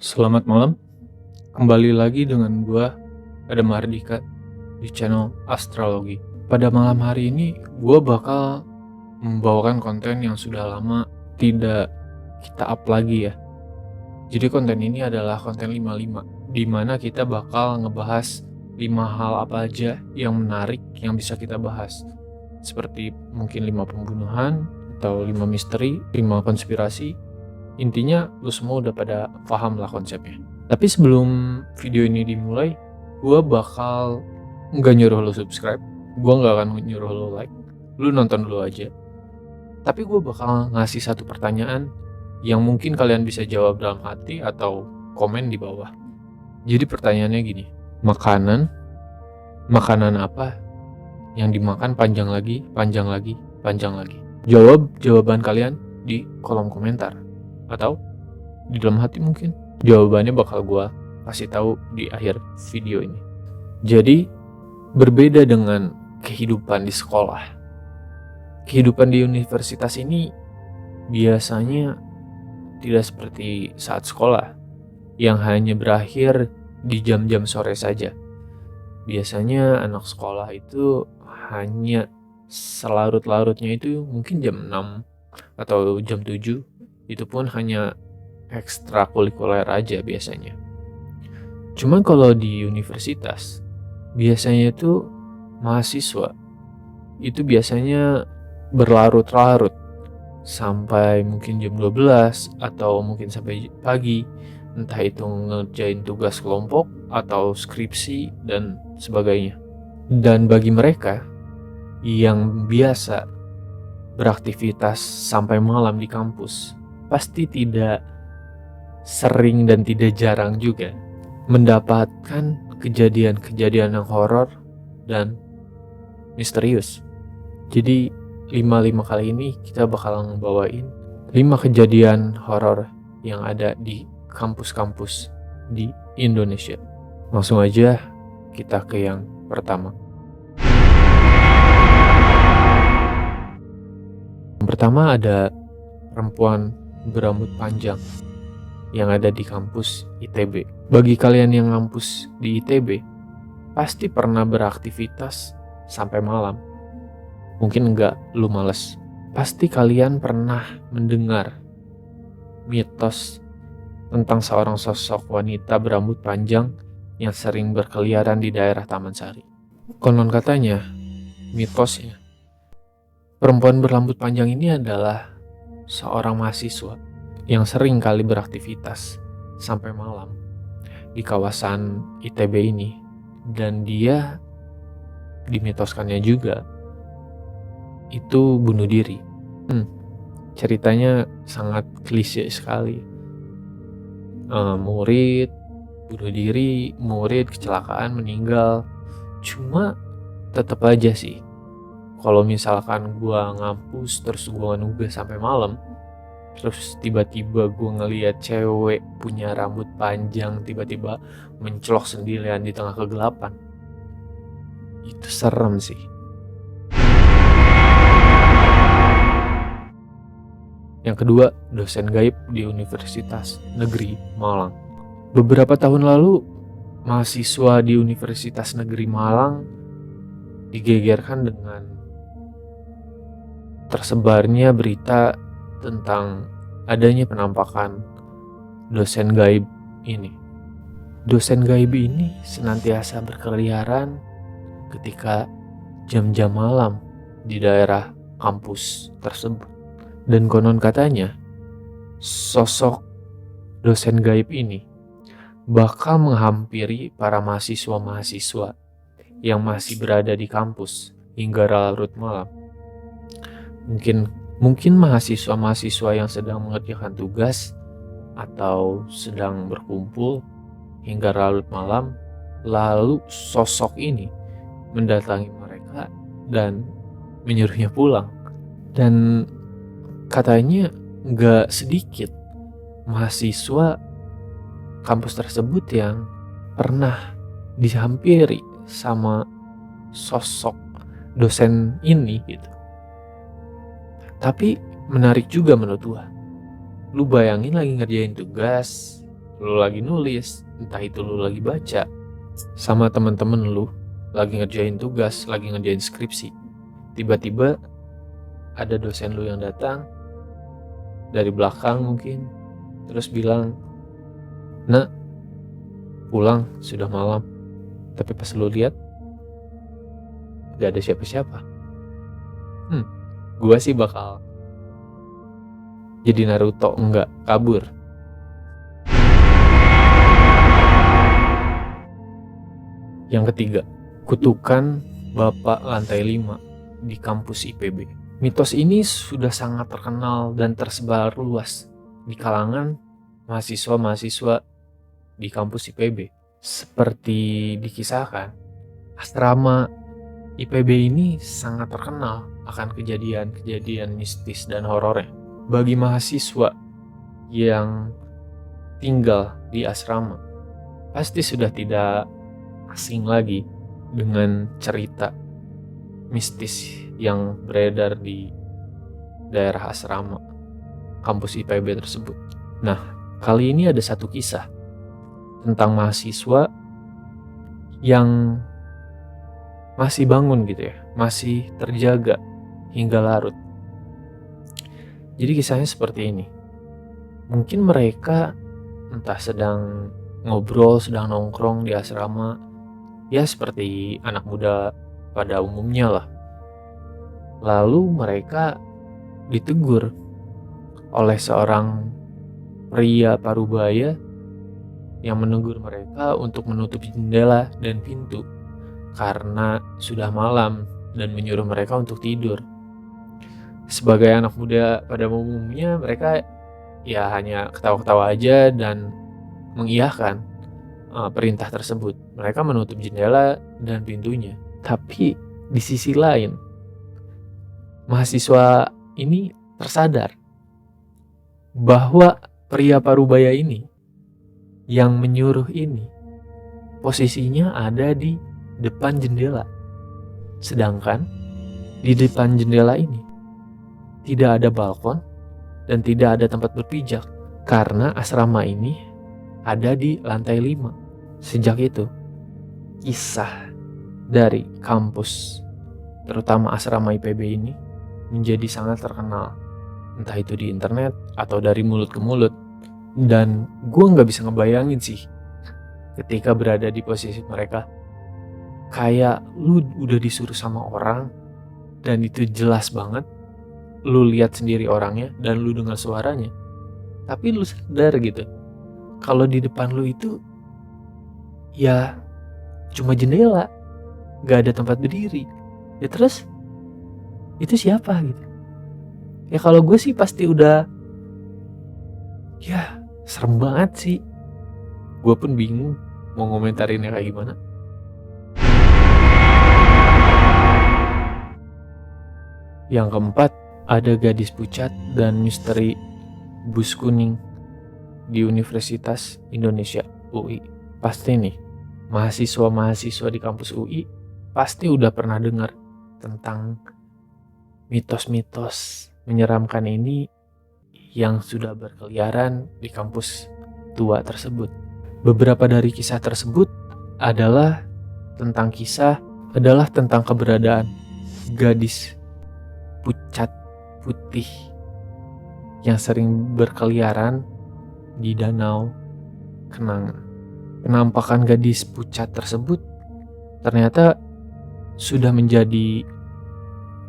Selamat malam, kembali lagi dengan gua, Adam Mardika, di channel Astrologi. Pada malam hari ini, gua bakal membawakan konten yang sudah lama tidak kita up lagi ya. Jadi konten ini adalah konten 55, di mana kita bakal ngebahas 5 hal apa aja yang menarik yang bisa kita bahas. Seperti mungkin 5 pembunuhan, atau 5 misteri, 5 konspirasi. Intinya lu semua udah pada paham lah konsepnya. Tapi sebelum video ini dimulai, gue bakal nggak nyuruh lo subscribe, gue nggak akan nyuruh lo like, lu nonton dulu aja. Tapi gue bakal ngasih satu pertanyaan yang mungkin kalian bisa jawab dalam hati atau komen di bawah. Jadi pertanyaannya gini, makanan apa yang dimakan panjang lagi, panjang lagi, panjang lagi? Jawab jawaban kalian di kolom komentar atau di dalam hati mungkin. Jawabannya bakal gue kasih tahu di akhir video ini. Jadi, berbeda dengan kehidupan di sekolah. Kehidupan di universitas ini biasanya tidak seperti saat sekolah, yang hanya berakhir di jam-jam sore saja. Biasanya anak sekolah itu hanya selarut-larutnya itu mungkin jam 6 atau jam 7. Itu pun hanya ekstrakurikuler aja biasanya. Cuman kalau di universitas, biasanya itu mahasiswa itu biasanya berlarut-larut sampai mungkin jam 12 atau mungkin sampai pagi, entah itu ngerjain tugas kelompok atau skripsi dan sebagainya. Dan bagi mereka yang biasa beraktivitas sampai malam di kampus, pasti tidak sering dan tidak jarang juga mendapatkan kejadian-kejadian yang horor dan misterius. Jadi 5 kali ini kita bakal ngebawain 5 kejadian horor yang ada di kampus-kampus di Indonesia. Langsung aja kita ke yang pertama. Yang pertama ada perempuan berambut panjang yang ada di kampus ITB. Bagi kalian yang ngampus di ITB, pasti pernah beraktivitas sampai malam. Mungkin enggak, lu males. Pasti kalian pernah mendengar mitos tentang seorang sosok wanita berambut panjang yang sering berkeliaran di daerah Taman Sari. Konon katanya, mitosnya, perempuan berambut panjang ini adalah seorang mahasiswa yang sering kali beraktivitas sampai malam di kawasan ITB ini. Dan dia dimitoskannya juga itu bunuh diri. Ceritanya sangat klise sekali. Murid bunuh diri, murid kecelakaan meninggal. Cuma tetap aja sih, kalau misalkan gua ngampus terus gua nugas sampai malam, terus tiba-tiba gue ngeliat cewek punya rambut panjang tiba-tiba mencolok sendirian di tengah kegelapan, itu serem sih. Yang kedua, dosen gaib di Universitas Negeri Malang. Beberapa tahun lalu, mahasiswa di Universitas Negeri Malang digegerkan dengan tersebarnya berita tentang adanya penampakan dosen gaib ini. Dosen gaib ini senantiasa berkeliaran ketika jam-jam malam di daerah kampus tersebut. Dan konon katanya, sosok dosen gaib ini bakal menghampiri para mahasiswa-mahasiswa yang masih berada di kampus hingga larut malam. Mungkin mahasiswa-mahasiswa yang sedang mengerjakan tugas atau sedang berkumpul hingga larut malam, lalu sosok ini mendatangi mereka dan menyuruhnya pulang. Dan katanya gak sedikit mahasiswa kampus tersebut yang pernah dihampiri sama sosok dosen ini gitu. Tapi menarik juga menurut gua. Lu bayangin lagi ngerjain tugas, lu lagi nulis, entah itu lu lagi baca sama temen-temen lu, lagi ngerjain tugas, lagi ngerjain skripsi. Tiba-tiba ada dosen lu yang datang dari belakang mungkin, terus bilang, "Nak, pulang, sudah malam." Tapi pas lu lihat, gak ada siapa-siapa. Gua sih bakal jadi Naruto, enggak kabur. Yang ketiga, kutukan Bapak Lantai 5 di kampus IPB. Mitos ini sudah sangat terkenal dan tersebar luas di kalangan mahasiswa-mahasiswa di kampus IPB. Seperti dikisahkan, asrama IPB ini sangat terkenal akan kejadian-kejadian mistis dan horornya. Bagi mahasiswa yang tinggal di asrama, pasti sudah tidak asing lagi dengan cerita mistis yang beredar di daerah asrama kampus IPB tersebut. Nah, kali ini ada satu kisah tentang mahasiswa yang masih bangun gitu ya, masih terjaga hingga larut. Jadi kisahnya seperti ini. Mungkin mereka entah sedang ngobrol, sedang nongkrong di asrama, ya seperti anak muda pada umumnya lah. Lalu mereka ditegur oleh seorang pria parubaya yang menegur mereka untuk menutup jendela dan pintu karena sudah malam dan menyuruh mereka untuk tidur. Sebagai anak muda pada umumnya, mereka ya hanya ketawa-ketawa aja dan mengiyakan perintah tersebut. Mereka menutup jendela dan pintunya. Tapi di sisi lain, mahasiswa ini tersadar bahwa pria parubaya ini yang menyuruh ini posisinya ada di depan jendela. Sedangkan di depan jendela ini tidak ada balkon dan tidak ada tempat berpijak karena asrama ini ada di lantai 5. Sejak itu, kisah dari kampus, terutama asrama IPB ini, menjadi sangat terkenal. Entah itu di internet atau dari mulut ke mulut. Dan gue gak bisa ngebayangin sih ketika berada di posisi mereka. Kayak lu udah disuruh sama orang dan itu jelas banget. Lu lihat sendiri orangnya dan lu dengar suaranya. Tapi lu sadar gitu, kalau di depan lu itu ya cuma jendela, gak ada tempat berdiri. Ya terus itu siapa gitu? Ya kalau gue sih pasti udah, ya serem banget sih. Gue pun bingung mau ngomentarinnya kayak gimana. Yang keempat, ada gadis pucat dan misteri bus kuning di Universitas Indonesia UI. Pasti nih, mahasiswa-mahasiswa di kampus UI pasti udah pernah dengar tentang mitos-mitos menyeramkan ini yang sudah berkeliaran di kampus tua tersebut. Beberapa dari kisah tersebut adalah tentang keberadaan gadis pucat putih yang sering berkeliaran di Danau Kenanga. Penampakan gadis pucat tersebut ternyata sudah menjadi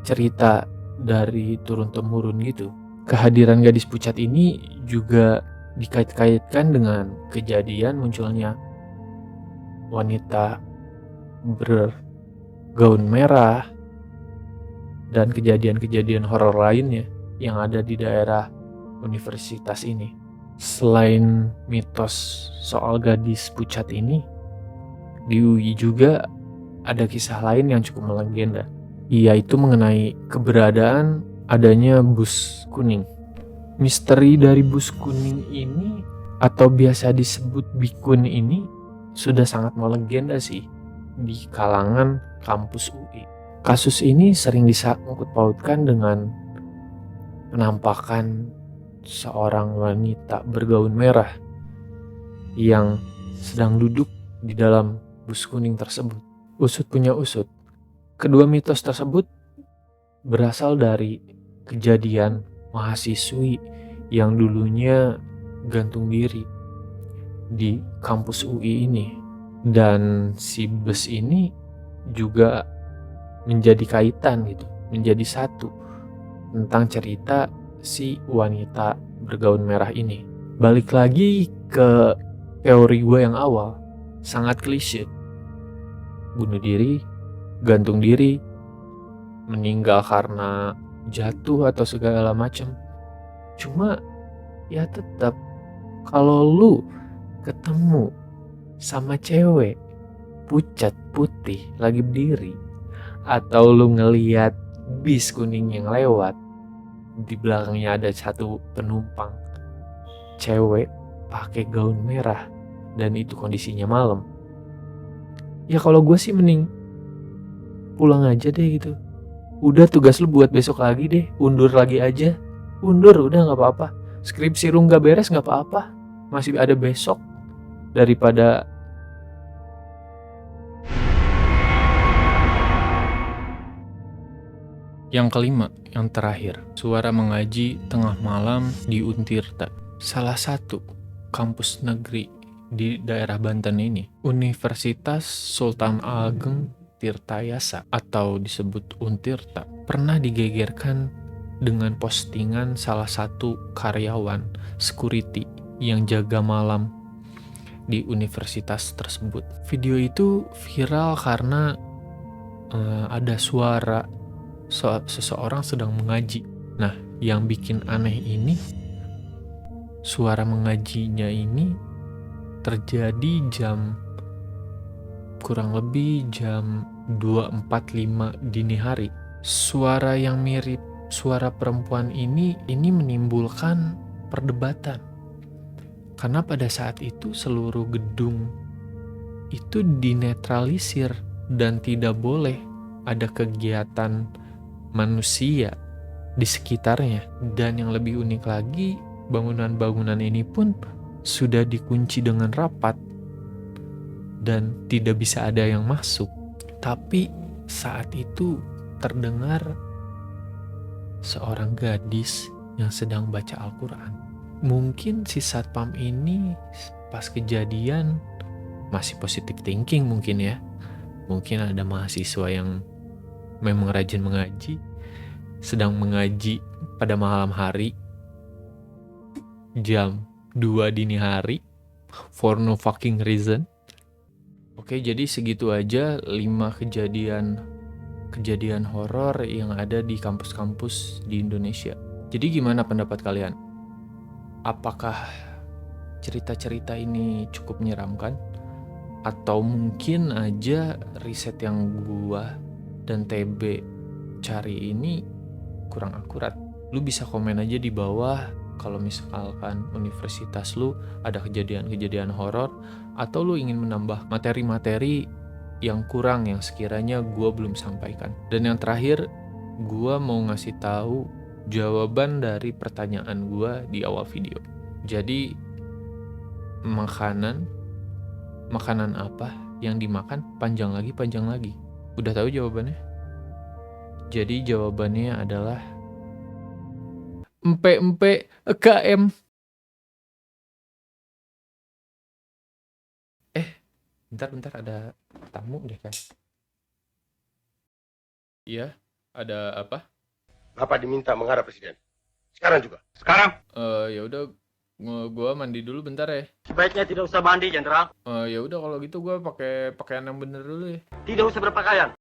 cerita dari turun-temurun gitu. Kehadiran gadis pucat ini juga dikait-kaitkan dengan kejadian munculnya wanita bergaun merah dan kejadian-kejadian horor lainnya yang ada di daerah universitas ini. Selain mitos soal gadis pucat ini, di UI juga ada kisah lain yang cukup melegenda, yaitu mengenai keberadaan adanya bus kuning. Misteri dari bus kuning ini, atau biasa disebut bikun ini, sudah sangat melegenda sih di kalangan kampus UI. Kasus ini sering disangkut pautkan dengan penampakan seorang wanita bergaun merah yang sedang duduk di dalam bus kuning tersebut. Usut punya usut, kedua mitos tersebut berasal dari kejadian mahasiswi yang dulunya gantung diri di kampus UI ini. Dan si bus ini juga menjadi kaitan gitu, menjadi satu tentang cerita si wanita bergaun merah ini. Balik lagi ke teori gue yang awal, sangat klise. Bunuh diri, gantung diri, meninggal karena jatuh atau segala macam. Cuma ya tetap kalau lu ketemu sama cewek pucat putih lagi berdiri, atau lu ngeliat bis kuning yang lewat, di belakangnya ada satu penumpang cewek pakai gaun merah dan itu kondisinya malam, ya kalau gue sih mending pulang aja deh gitu. Udah, tugas lu buat besok lagi deh, undur lagi aja, undur udah nggak apa-apa. Skripsi lu nggak beres nggak apa-apa, masih ada besok. Daripada yang kelima, yang terakhir, suara mengaji tengah malam di Untirta, salah satu kampus negeri di daerah Banten ini. Universitas Sultan Ageng Tirtayasa atau disebut Untirta pernah digegerkan dengan postingan salah satu karyawan security yang jaga malam di universitas tersebut. Video itu viral karena ada suara seseorang sedang mengaji. Nah, yang bikin aneh ini, suara mengajinya ini terjadi kurang lebih jam 2.45 dini hari. Suara yang mirip suara perempuan ini menimbulkan perdebatan. Karena pada saat itu seluruh gedung itu dinetralisir dan tidak boleh ada kegiatan manusia di sekitarnya. Dan yang lebih unik lagi, bangunan-bangunan ini pun sudah dikunci dengan rapat dan tidak bisa ada yang masuk. Tapi saat itu terdengar seorang gadis yang sedang baca Al-Quran. Mungkin si satpam ini pas kejadian masih positive thinking mungkin ya. Mungkin ada mahasiswa yang memang rajin mengaji, sedang mengaji pada malam hari, jam 2 dini hari, for no fucking reason. Oke, jadi segitu aja 5 kejadian horor yang ada di kampus-kampus di Indonesia. Jadi gimana pendapat kalian? Apakah cerita-cerita ini cukup menyeramkan? Atau mungkin aja riset yang gua dan TB cari ini kurang akurat? Lu bisa komen aja di bawah kalau misalkan universitas lu ada kejadian-kejadian horor, atau lu ingin menambah materi-materi yang kurang yang sekiranya gua belum sampaikan. Dan yang terakhir, gua mau ngasih tahu jawaban dari pertanyaan gua di awal video. Jadi makanan apa yang dimakan panjang lagi? Udah tahu jawabannya? Jadi jawabannya adalah empe-empe EKM. Bentar ada tamu deh kan. Iya, ada apa? Bapak diminta menghadap presiden. Sekarang juga. Sekarang. Ya udah, gua mandi dulu bentar ya. Sebaiknya tidak usah mandi, Jenderal. Ya udah kalau gitu gua pakai pakaian yang bener dulu ya. Tidak usah berpakaian.